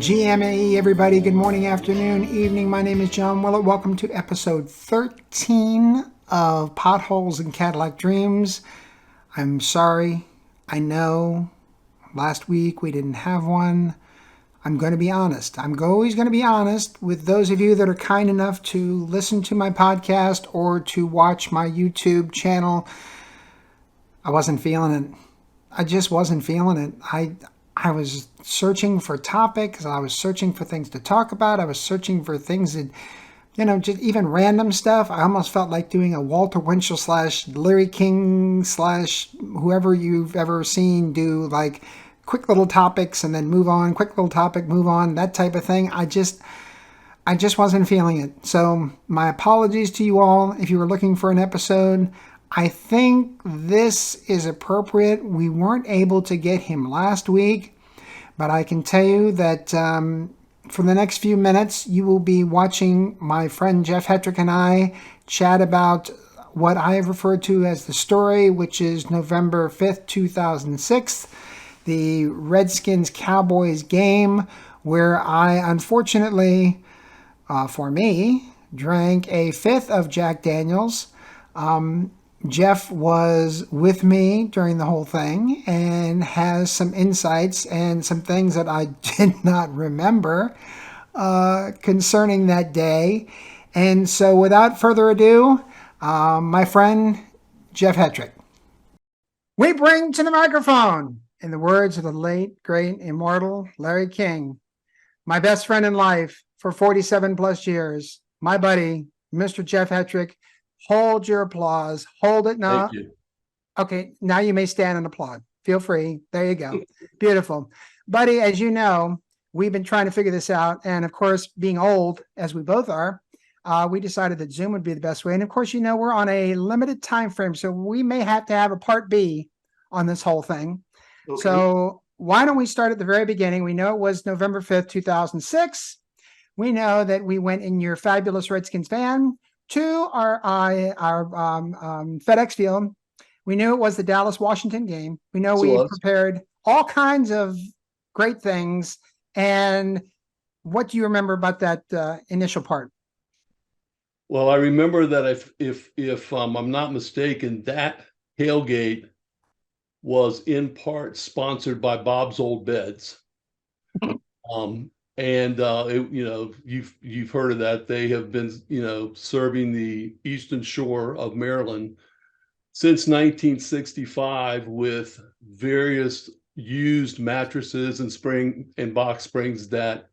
GMAE, everybody. Good morning, afternoon, evening. My name is John Willett. Welcome to episode 13 of Potholes and Cadillac Dreams. I'm sorry. I know last week we didn't have one. I'm going to be honest. I'm always going to be honest with those of you that are kind enough to listen to my podcast or to watch my YouTube channel. I wasn't feeling it. I just wasn't feeling it. I was searching for topics. I was searching for things to talk about. I was searching for things that, just even random stuff. I almost felt like doing a Walter Winchell / Larry King / whoever you've ever seen do like quick little topics and then move on, quick little topic, move on, that type of thing. I just wasn't feeling it. So my apologies to you all if you were looking for an episode. I think this is appropriate. We weren't able to get him last week, but I can tell you that for the next few minutes, you will be watching my friend Jeff Hetrick and I chat about what I have referred to as the story, which is November 5th, 2006, the Redskins-Cowboys game, where I, unfortunately, for me, drank a fifth of Jack Daniels. Jeff was with me during the whole thing and has some insights and some things that I did not remember concerning that day. And so without further ado, my friend Jeff Hetrick. We bring to the microphone, in the words of the late, great, immortal Larry King, my best friend in life for 47 plus years, my buddy, Mr. Jeff Hetrick. Hold your applause. Hold it now. Thank you. Okay, now you may stand and applaud. Feel free. There you go. Beautiful. Buddy, as you know, we've been trying to figure this out. And of course, being old, as we both are, we decided that Zoom would be the best way. And of course, we're on a limited time frame, so we may have to have a part B on this whole thing. Okay. So why don't we start at the very beginning? We know it was November 5th, 2006. We know that we went in your fabulous Redskins van to our FedEx Field. We knew it was the Dallas-Washington game. We know we prepared all kinds of great things. And what do you remember about that initial part? Well, I remember that if I'm not mistaken, that tailgate was in part sponsored by Bob's Old Beds. And you've heard of that. They have been serving the eastern shore of Maryland since 1965 with various used mattresses and box springs that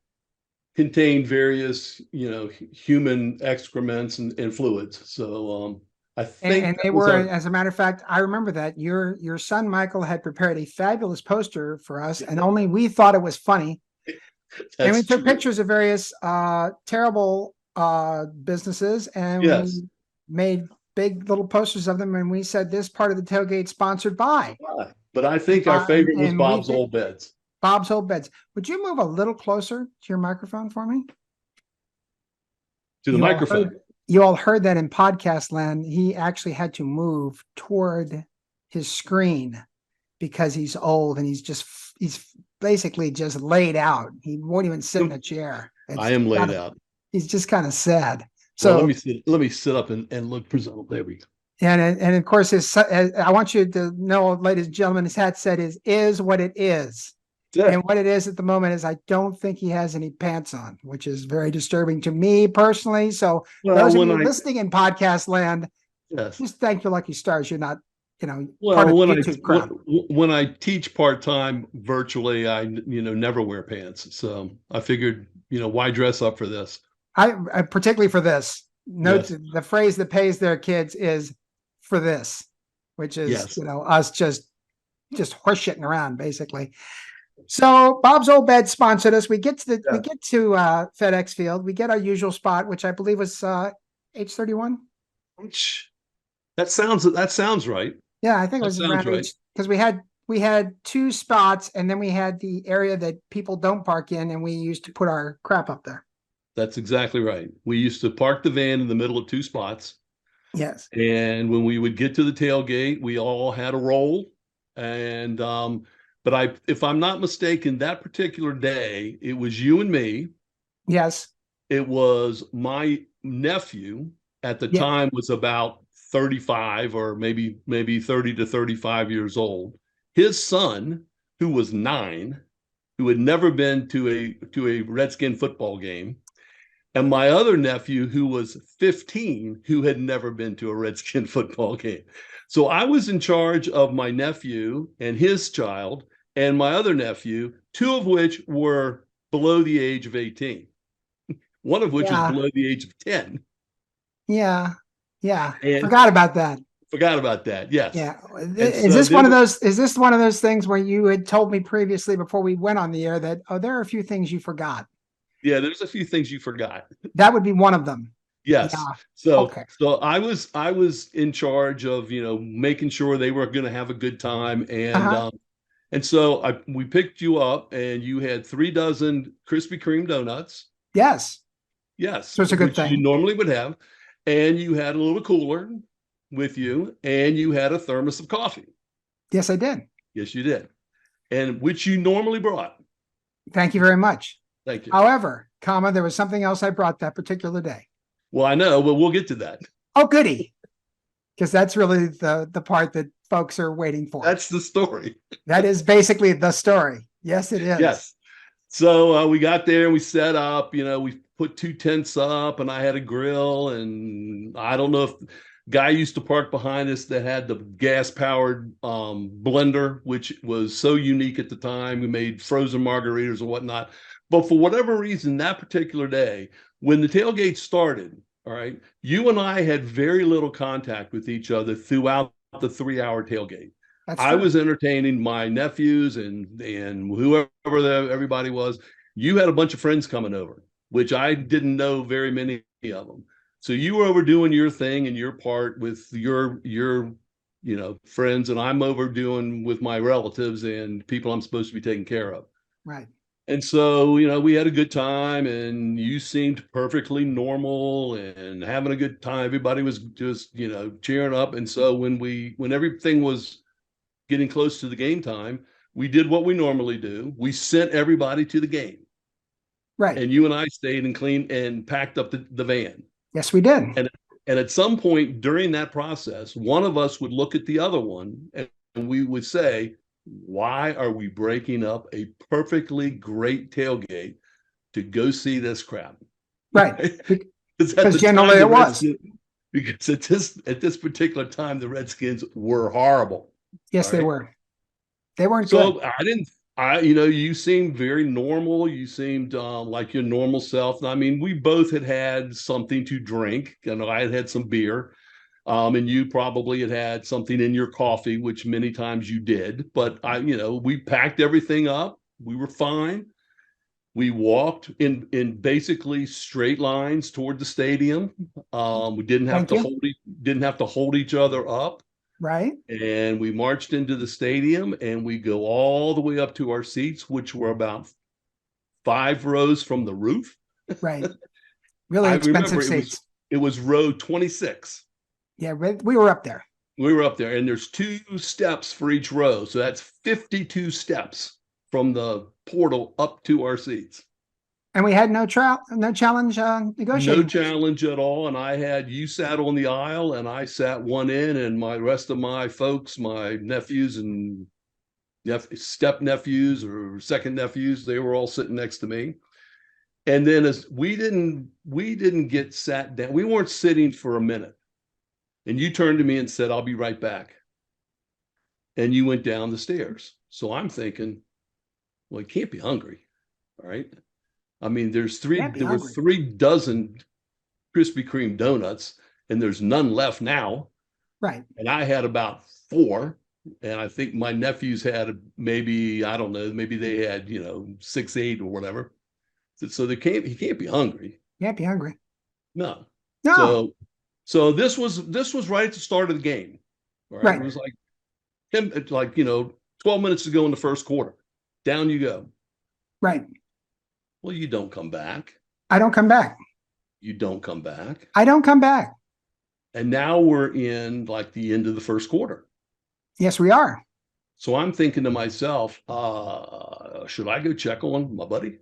contain various human excrements and fluids. So I think and they were, as a matter of fact, I remember that your son Michael had prepared a fabulous poster for us, and only we thought it was funny. And we took pictures of various terrible businesses, and we made big little posters of them, and we said this part of the tailgate sponsored by. But I think our favorite was Bob's Old Beds. Bob's Old Beds. Would you move a little closer to your microphone for me? To the microphone. You all heard that in podcast land. He actually had to move toward his screen because he's old and he's basically just laid out. He won't even sit in a chair. I am laid out. He's just kind of sad. So well, let me sit up and look presentable. There we go. And of course, I want you to know, ladies and gentlemen, his hat set is what it is. Yeah. And what it is at the moment is I don't think he has any pants on, which is very disturbing to me personally. So those of you listening in podcast land, just thank your lucky stars you're not part of the YouTube crowd. When I teach part-time virtually, I never wear pants. So I figured, why dress up for this? I particularly for this. Note the phrase that pays their kids is for this, which is us just horseshitting around basically. So Bob's Old Bed sponsored us. We get to FedEx Field. We get our usual spot, which I believe was H31. That sounds right. Yeah, I think it was around right. Because we had two spots, and then we had the area that people don't park in, and we used to put our crap up there. That's exactly right. We used to park the van in the middle of two spots. Yes. And when we would get to the tailgate, we all had a roll, and But if I'm not mistaken, that particular day, it was you and me. Yes. It was my nephew at the Yeah. time was about 35 or maybe 30 to 35 years old. His son, who was 9, who had never been to a Redskin football game, and my other nephew who was 15 who had never been to a Redskin football game. So I was in charge of my nephew and his child and my other nephew, two of which were below the age of 18, one of which was Yeah. below the age of 10. Yeah. Yeah. And Forgot about that. forgot about that. Yes. Yeah. And Is so this there one of were, those, is this one of those things where you had told me previously before we went on the air that, oh, there are a few things you forgot? yeah, there's a few things you forgot. That would be one of them. Yes. Yeah. So Okay. so I was in charge of, making sure they were going to have a good time. Uh-huh. And so we picked you up and you had 3 dozen Krispy Kreme donuts. Yes. Yes, So it's a good which you thing. normally would have. And you had a little cooler with you and you had a thermos of coffee. Yes, I did. Yes, you did. And which you normally brought. Thank you very much. Thank you. However, there was something else I brought that particular day. Well, I know, but we'll get to that. Oh, goody. Because that's really the part that folks are waiting for. That's the story. That is basically the story. Yes, it is. Yes. So we got there and we set up, we put 2 tents up and I had a grill. And I don't know if guy used to park behind us that had the gas powered blender, which was so unique at the time. We made frozen margaritas and whatnot. But for whatever reason, that particular day, when the tailgate started, all right, you and I had very little contact with each other throughout the 3 hour tailgate. That's I true. was entertaining my nephews and whoever everybody was. You had a bunch of friends coming over, which I didn't know very many of them. So you were over doing your thing and your part with your friends, and I'm over doing with my relatives and people I'm supposed to be taking care of. Right. And so, we had a good time and you seemed perfectly normal and having a good time. Everybody was just, cheering up. And so when everything was getting close to the game time, we did what we normally do. We sent everybody to the game. Right. And you and I stayed and cleaned and packed up the van. Yes, we did. And at some point during that process, one of us would look at the other one and we would say, why are we breaking up a perfectly great tailgate to go see this crap? Right. Because Generally it was. Because at this particular time, the Redskins were horrible. Yes, they were. They weren't So good. I didn't, you seemed very normal. You seemed like your normal self. I mean, we both had something to drink. I had some beer. And you probably had something in your coffee, which many times you did. But we packed everything up. We were fine. We walked in basically straight lines toward the stadium. We Thank you. didn't have to hold each other up. Right. And we marched into the stadium and we go all the way up to our seats, which were about 5 rows from the roof. Right. Really I expensive remember seats. it was row 26. Yeah, we were up there. We were up there, and there's 2 steps for each row. So that's 52 steps from the portal up to our seats. And we had no challenge No negotiating. challenge at all. And you sat on the aisle and I sat one in, and my rest of my folks, my nephews and step nephews or second nephews, they were all sitting next to me. And then as we didn't get sat down, we weren't sitting for a minute. And you turned to me and said, I'll be right back. And you went down the stairs. So I'm thinking, well, he can't be hungry. All right. I mean, there were 3 dozen Krispy Kreme donuts, and there's none left now. Right. And I had about 4. And I think my nephews had maybe, I don't know, maybe they had, 6, 8 or whatever. So he can't be hungry. Can't be hungry. No. No. So this was right at the start of the game. All right. Right. It was like 12 minutes to go in the first quarter. Down you go. Right. Well, you don't come back. I don't come back. You don't come back. I don't come back. And now we're in like the end of the first quarter. Yes, we are. So I'm thinking to myself, should I go check on my buddy?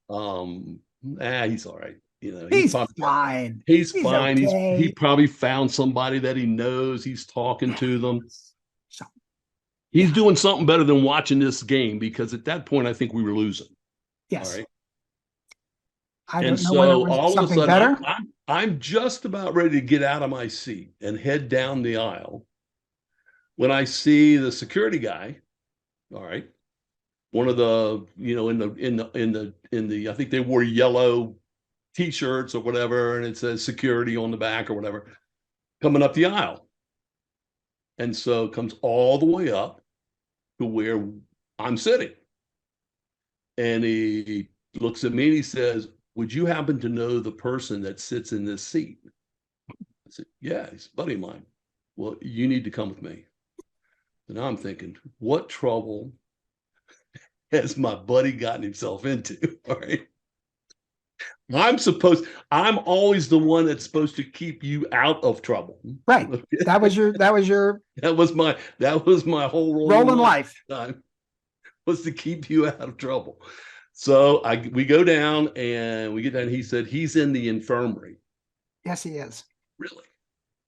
He's all right. He's fine. He's He's fine. He okay. probably found somebody that he knows. He's talking to them. So, He's yeah. doing something better than watching this game, because at that point I think we were losing. All Yes. right. I And don't know whether it so was all of a something sudden better. I'm just about ready to get out of my seat and head down the aisle when I see the security guy. All right. One of the, I think they wore yellow t-shirts or whatever, and it says security on the back or whatever, coming up the aisle. And so comes all the way up to where I'm sitting. And he looks at me and he says, "Would you happen to know the person that sits in this seat?" I said, "Yeah, he's a buddy of mine." "Well, you need to come with me." And I'm thinking, what trouble has my buddy gotten himself into? All right. I'm always the one that's supposed to keep you out of trouble. Right. That was your That was my whole role in role in life life. at the time, was to keep you out of trouble. So we go down and we get down. He said he's in the infirmary. Yes, he is. Really?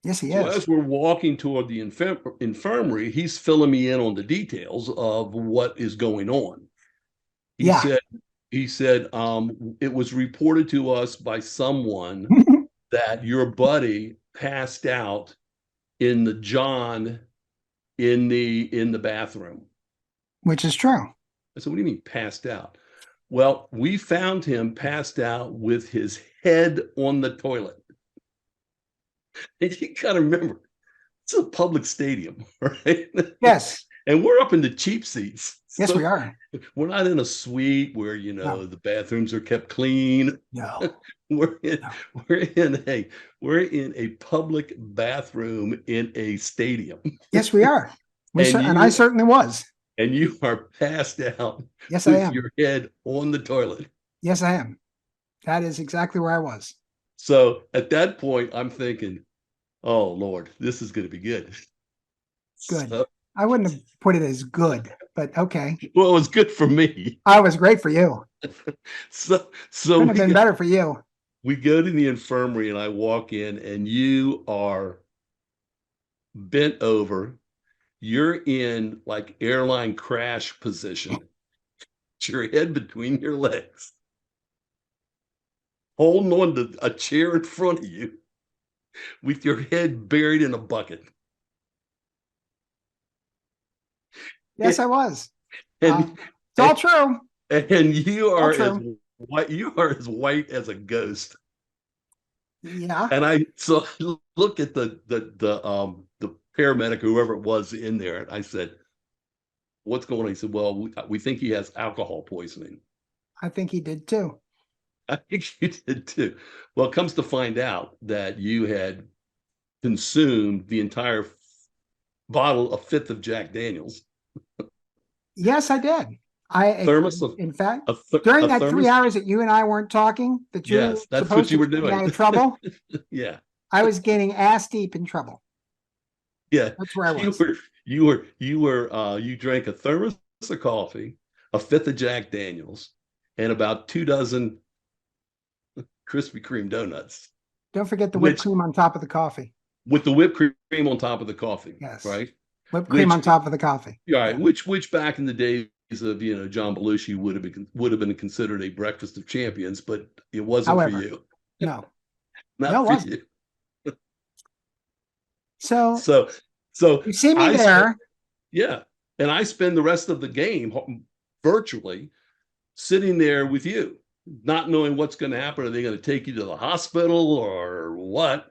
Yes, he So is. as we're walking toward the infirmary, he's filling me in on the details of what is going on. He Yeah. said, it was reported to us by someone that your buddy passed out in the John in the bathroom. Which is true. I said, "What do you mean passed out?" "Well, we found him passed out with his head on the toilet." And you got to remember, it's a public stadium, right? Yes. And we're up in the cheap seats. Yes, we So are. we're not in a suite where, No. the bathrooms are kept clean. No. We're in No. we're in a we're in a public bathroom in a stadium. Yes, we are. And And I you certainly was. and you are passed out Yes, I with am. your head on the toilet. Yes, I am. That is exactly where I was. So at that point, I'm thinking, oh Lord, this is going to be good. Good. So, I wouldn't have put it as good, but okay. well, it was good for me. I was great for you. So Couldn't have been better for you. we go to the infirmary and I walk in and you are bent over. You're in like airline crash position, your head between your legs, holding on to a chair in front of you with your head buried in a bucket. Yes, I was. And It's all true. and you All are as true. white as a ghost. Yeah. And I look at the paramedic, whoever it was in there, and I said, "What's going on?" He said, "Well, we think he has alcohol poisoning." I think he did too. I think you did too. Well, it comes to find out that you had consumed the entire bottle, a fifth of Jack Daniels. Yes, I did. I, Thermos of in fact, a, during a that 3 thermos. hours that you and I weren't talking, that you were Yes, that's what supposed you to were keep me out doing. of trouble, Yeah, I was getting ass deep in trouble. yeah. That's where I You was. were you drank a thermos of coffee, a fifth of Jack Daniels, and about 2 dozen Krispy Kreme donuts, Don't forget the whipped which cream on top of the coffee. with the whipped cream on top of the coffee, Yes. right? Whipped cream Which on top of the coffee. right, Yeah. which back in the days of John Belushi would have been considered a breakfast of champions, but it wasn't for However, you, no, no, not it for wasn't. you. So So so you see me I spent there. yeah, and I spend the rest of the game virtually sitting there with you, not knowing what's going to happen. Are they going to take you to the hospital or what?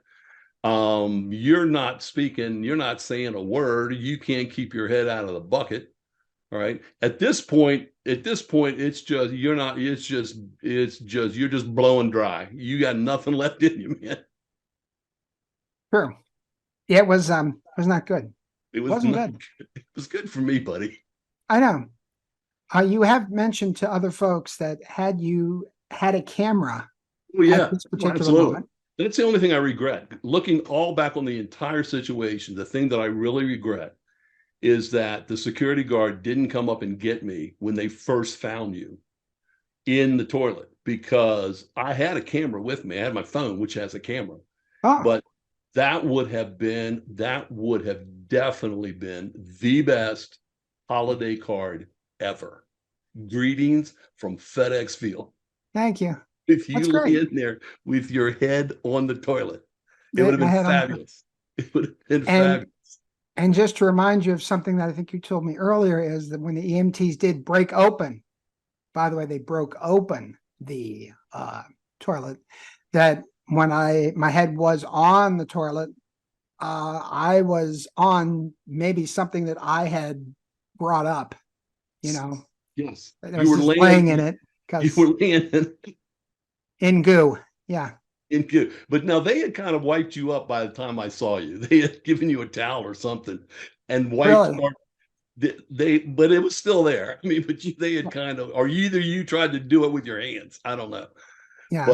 You're not speaking, you're not saying a word. You can't keep your head out of the bucket. All right. At this point, it's just you're not. It's just you're just blowing dry. You got nothing left in you, man. True. Yeah, it was not good. It It was wasn't not. good. It was good for me, buddy. I know. You have mentioned to other folks that had you had a camera Well, at yeah, this well, particular absolutely. moment, That's the only thing I regret. Looking all back on the entire situation, the thing that I really regret is that the security guard didn't come up and get me when they first found you in the toilet, because I had a camera with me. I had my phone, which has a camera, Oh, but that would have definitely been the best holiday card ever. Greetings from FedEx Field. thank you. If That's you lay great. in there with your head on the toilet, it would Yeah, have my been head on. fabulous. It would have been And fabulous. and just to remind you of something that I think you told me earlier is that when the EMTs did break open, by the way, they broke open the toilet, that when my head was on the toilet, I was on maybe something that I had brought up, you know, Yes, I was just laying in it you were because laying in goo. Yeah, in good. But now they had kind of wiped you up by the time I saw you. They had given you a towel or something and wiped, really. or but it was still there. I mean, but they had kind of, or either you tried to do it with your hands. I don't know. Yeah,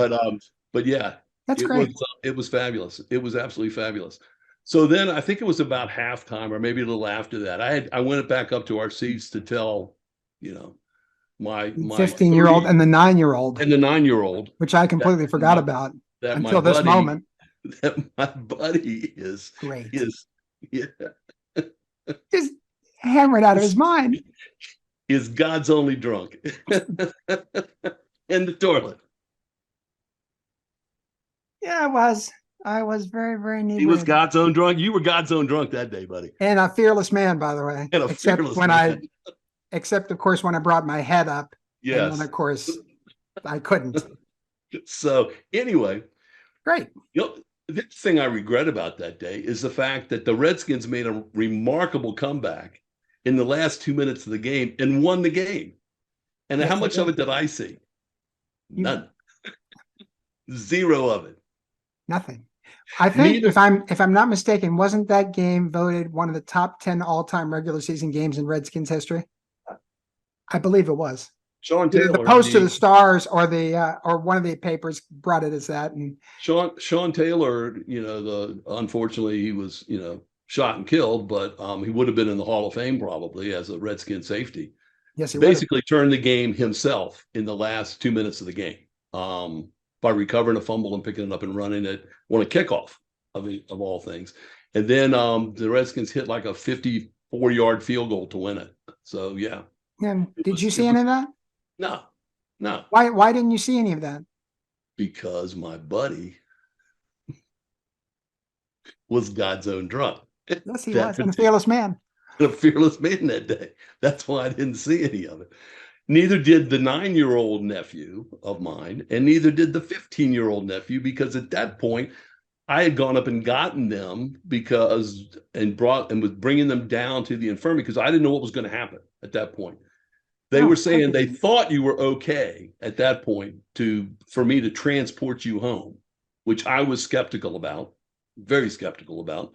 But yeah, that's great. it was fabulous. It was absolutely fabulous. So then I think it was about halftime or maybe a little after that. I went back up to our seats to tell, you know, my 15-year-old 30 and the 9-year-old, and the 9-year-old which I that completely forgot my about that my until this buddy moment. that my buddy Great. is yeah, Just hammered out of his is, mind. is God's only drunk in the toilet. Yeah, I was. I was very, very He was inebriated. God's own drunk. You were God's own drunk that day, buddy, And a fearless man, by the way, and a fearless man. except of course, when I brought my head up. And then, Yes. of course, I couldn't. So anyway, Great. you know, the thing I regret about that day is the fact that the Redskins made a remarkable comeback in the last 2 minutes of the game and won the game. And how Yes, they much of did. it did I see? You None. Zero of it. nothing. I think Neither. if I'm not mistaken, wasn't that game voted one of the top 10 all-time regular season games in Redskins history? I believe it was. Sean Either the Taylor, Post to the Stars or the or one of the papers brought it as that. And Sean Taylor, the unfortunately he was, shot and killed, but he would have been in the Hall of Fame probably as a Redskin safety. yes, he would have. Basically turned the game himself in the last 2 minutes of the game, by recovering a fumble and picking it up and running it on a kickoff of all things. And then the Redskins hit like a 54-yard field goal to win it. So yeah, And did you see it any was of that? no, no, Why didn't you see any of that? because my buddy was God's own drunk. Yes, he That was. And a fearless man. a fearless man that day. That's why I didn't see any of it. Neither did the 9-year-old nephew of mine, and neither did the 15-year-old nephew, because at that point I had gone up and gotten them and was bringing them down to the infirmary because I didn't know what was going to happen at that point. They Oh, were of course saying he they didn't. thought you were okay at that point for me to transport you home, which I was skeptical about, very skeptical about.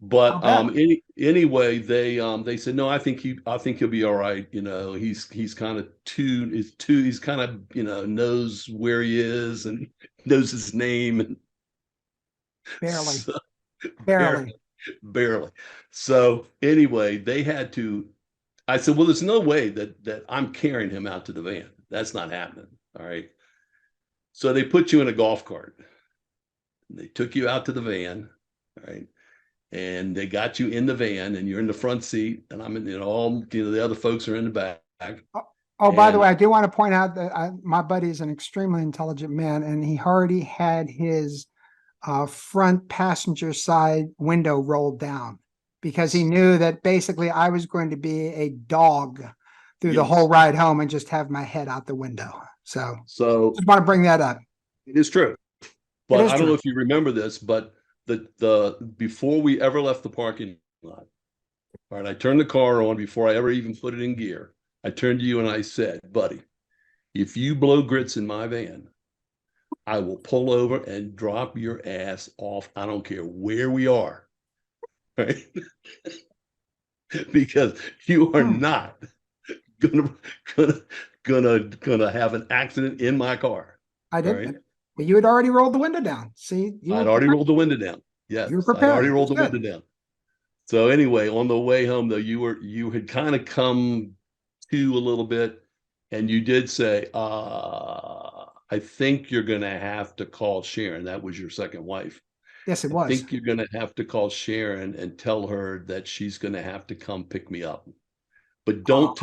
I'll But bet. anyway, they said no. I think he'll be all right. He's kind of he's kind of knows where he is and knows his name, and Barely. so, Barely. barely barely. So anyway, they had to. I said, well, there's no way that I'm carrying him out to the van. That's not happening. All right. So they put you in a golf cart. They took you out to the van. All right. And they got you in the van and you're in the front seat and I'm in, all, the other folks are in the back. Oh, by the And way, I do want to point out that my buddy is an extremely intelligent man, and he already had his front passenger side window rolled down because he knew that basically I was going to be a dog through the whole yes, ride home and just have my head out the window. So so just want to bring that up. it is true. It But is I don't know true. if you remember this, but the before we ever left the parking lot, all right, I turned the car on before I ever even put it in gear. I turned to you and I said, buddy, if you blow grits in my van, I will pull over and drop your ass off. I don't care where we are. Right? Because you are Hmm, not gonna gonna gonna have an accident in my car. I All did, right. but you had already rolled the window down. See, you I'd were already prepared. rolled the window down. You were Yes, I'd already prepared. rolled That's the window good. down. So anyway, on the way home though, you had kind of come to a little bit, and you did say, I think you're gonna have to call Sharon. That was your second wife. Yes, it I was. think you're gonna have to call Sharon and tell her that she's gonna have to come pick me up. But Oh, don't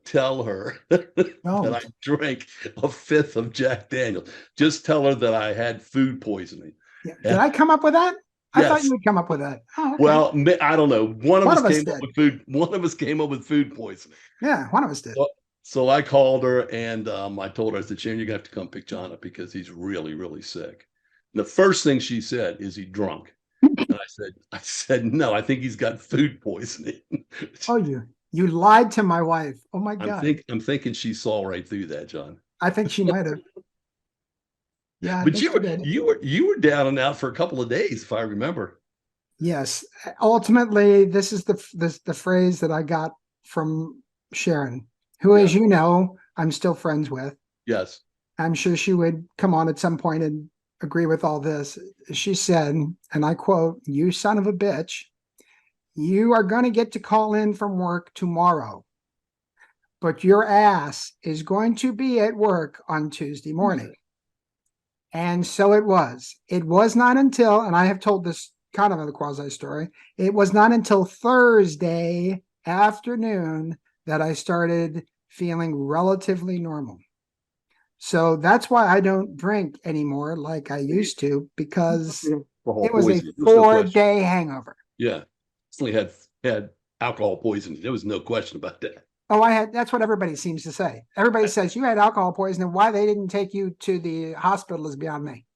tell her that I don't. drank a fifth of Jack Daniels. Just tell her that I had food poisoning. Yeah. Did And I come up with that? I thought you yes, would come up with that. Oh, okay. well, I don't know. One of One us of us came up did. with food. One of us came up with food poisoning. Yeah, one of us did. So, so I called her and I told her, I said, Sharon, you're gonna have to come pick John up because he's really, really sick. And the first thing she said, is he drunk? And I said, no, I think he's got food poisoning. Oh, you lied to my wife. Oh my God. I'm thinking she saw right through that, John. I think she might have. Yeah, I But think she did. you were down and out for a couple of days, if I remember. Yes. Ultimately, this is the phrase that I got from Sharon, who, as Yeah. you know, I'm still friends with. Yes. I'm sure she would come on at some point and agree with all this. She said, and I quote, "You son of a bitch, you are going to get to call in from work tomorrow, but your ass is going to be at work on Tuesday morning." And so it was. It was not until, and I have told this kind of a quasi story, it was not until Thursday afternoon that I started feeling relatively normal. So that's why I don't drink anymore like I used to, because Alcohol it was a poisoning. There's no question. 4 day hangover. Yeah. Certainly had alcohol poisoning. There was no question about that. Oh, that's what everybody seems to say. Everybody says you had alcohol poisoning. Why they didn't take you to the hospital is beyond me.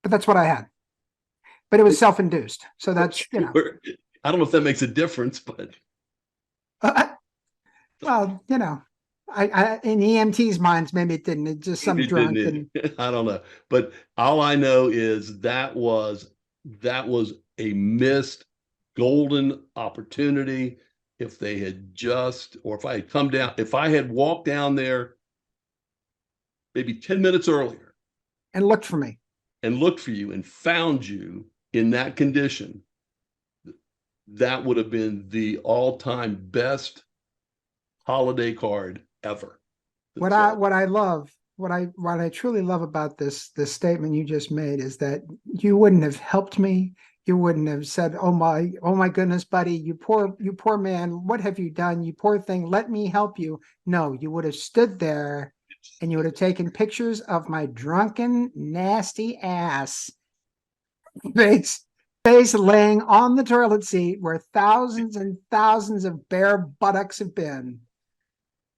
But that's what I had. But it was self-induced. So that's, Sure. I don't know if that makes a difference, but well, in EMT's minds, maybe it didn't. It's just some it didn't. drunk and I don't know. But all I know is that was a missed golden opportunity. If they had just, or if I had come down, if I had walked down there maybe 10 minutes earlier looked for me. and looked for you and found you in that condition, that would have been the all-time best holiday card ever. What I So what I love, what I truly love about this statement you just made is that you wouldn't have helped me. You wouldn't have said, oh my goodness, buddy, you poor man, what have you done? You poor thing, let me help you." No, you would have stood there and you would have taken pictures of my drunken, nasty ass face, face laying on the toilet seat where thousands and thousands of bare buttocks have been,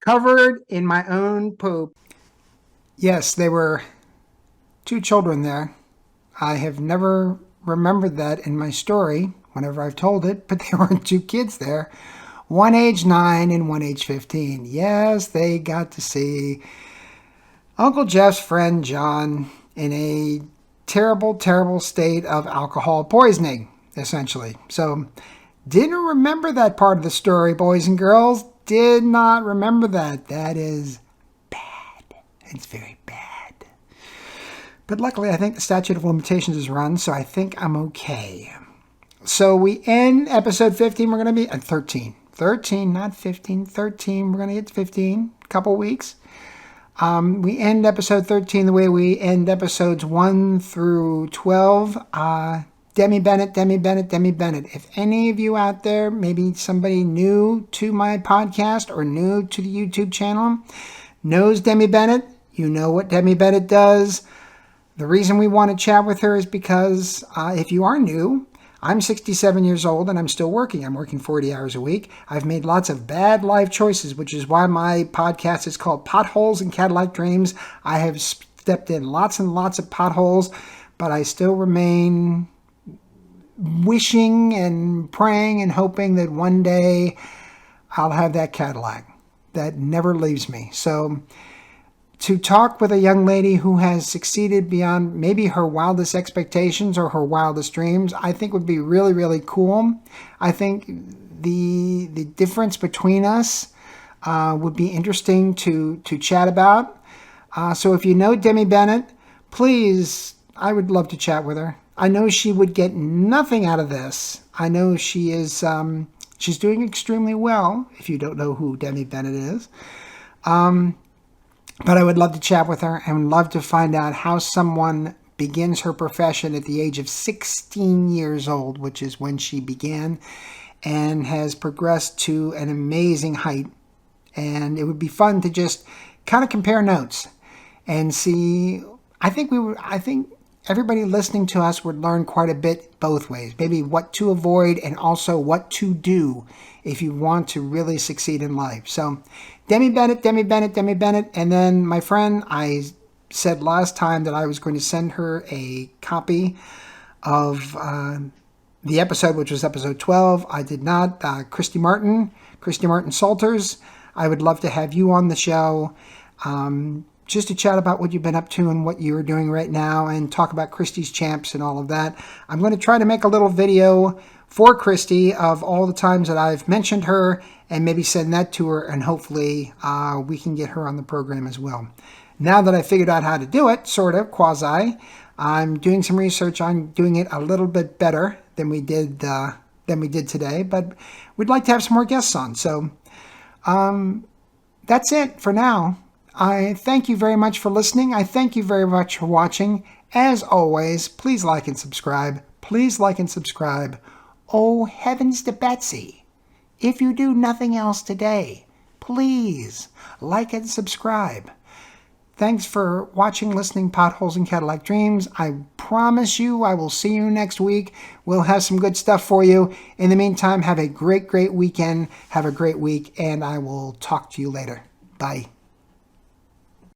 covered in my own poop. Yes, there were 2 children there. I have never remembered that in my story whenever I've told it, but there were 2 kids there, one age 9 and one age 15. Yes, they got to see Uncle Jeff's friend John in a terrible, terrible state of alcohol poisoning, essentially. So, didn't remember that part of the story, boys and girls. Did not remember that. That is bad. It's very bad. But luckily, I think the statute of limitations is run, so I think I'm okay. So we end episode 15. We're going to be at 13. 13, not 15. 13. We're going to get to 15. A couple weeks. We end episode 13 the way we end episodes 1 through 12. Demi Bennett, Demi Bennett, Demi Bennett. If any of you out there, maybe somebody new to my podcast or new to the YouTube channel, knows Demi Bennett, you know what Demi Bennett does. The reason we want to chat with her is because if you are new, I'm 67 years old and I'm still working. I'm working 40 hours a week. I've made lots of bad life choices, which is why my podcast is called Potholes and Cadillac Dreams. I have stepped in lots and lots of potholes, but I still remain wishing and praying and hoping that one day I'll have that Cadillac that never leaves me. So to talk with a young lady who has succeeded beyond maybe her wildest expectations or her wildest dreams, I think would be really, really cool. I think the difference between us would be interesting to chat about. So if you know Demi Bennett, please, I would love to chat with her. I know she would get nothing out of this. I know she is, she's doing extremely well, if you don't know who Demi Bennett is. But I would love to chat with her and love to find out how someone begins her profession at the age of 16 years old, which is when she began, and has progressed to an amazing height. And it would be fun to just kind of compare notes and see. I think everybody listening to us would learn quite a bit both ways. Maybe what to avoid and also what to do if you want to really succeed in life. So Demi Bennett, Demi Bennett, Demi Bennett. And then my friend, I said last time that I was going to send her a copy of the episode, which was episode 12. I did not. Christy Martin Salters, I would love to have you on the show. Just to chat about what you've been up to and what you're doing right now and talk about Christy's Champs and all of that. I'm going to try to make a little video for Christy of all the times that I've mentioned her and maybe send that to her, and hopefully we can get her on the program as well. Now that I figured out how to do it, sort of, quasi, I'm doing some research on doing it a little bit better than we did today, but we'd like to have some more guests on. So that's it for now. I thank you very much for listening. I thank you very much for watching. As always, please like and subscribe. Please like and subscribe. Oh, heavens to Betsy. If you do nothing else today, please like and subscribe. Thanks for watching, listening, Potholes and Cadillac Dreams. I promise you I will see you next week. We'll have some good stuff for you. In the meantime, have a great, great weekend. Have a great week, and I will talk to you later. Bye.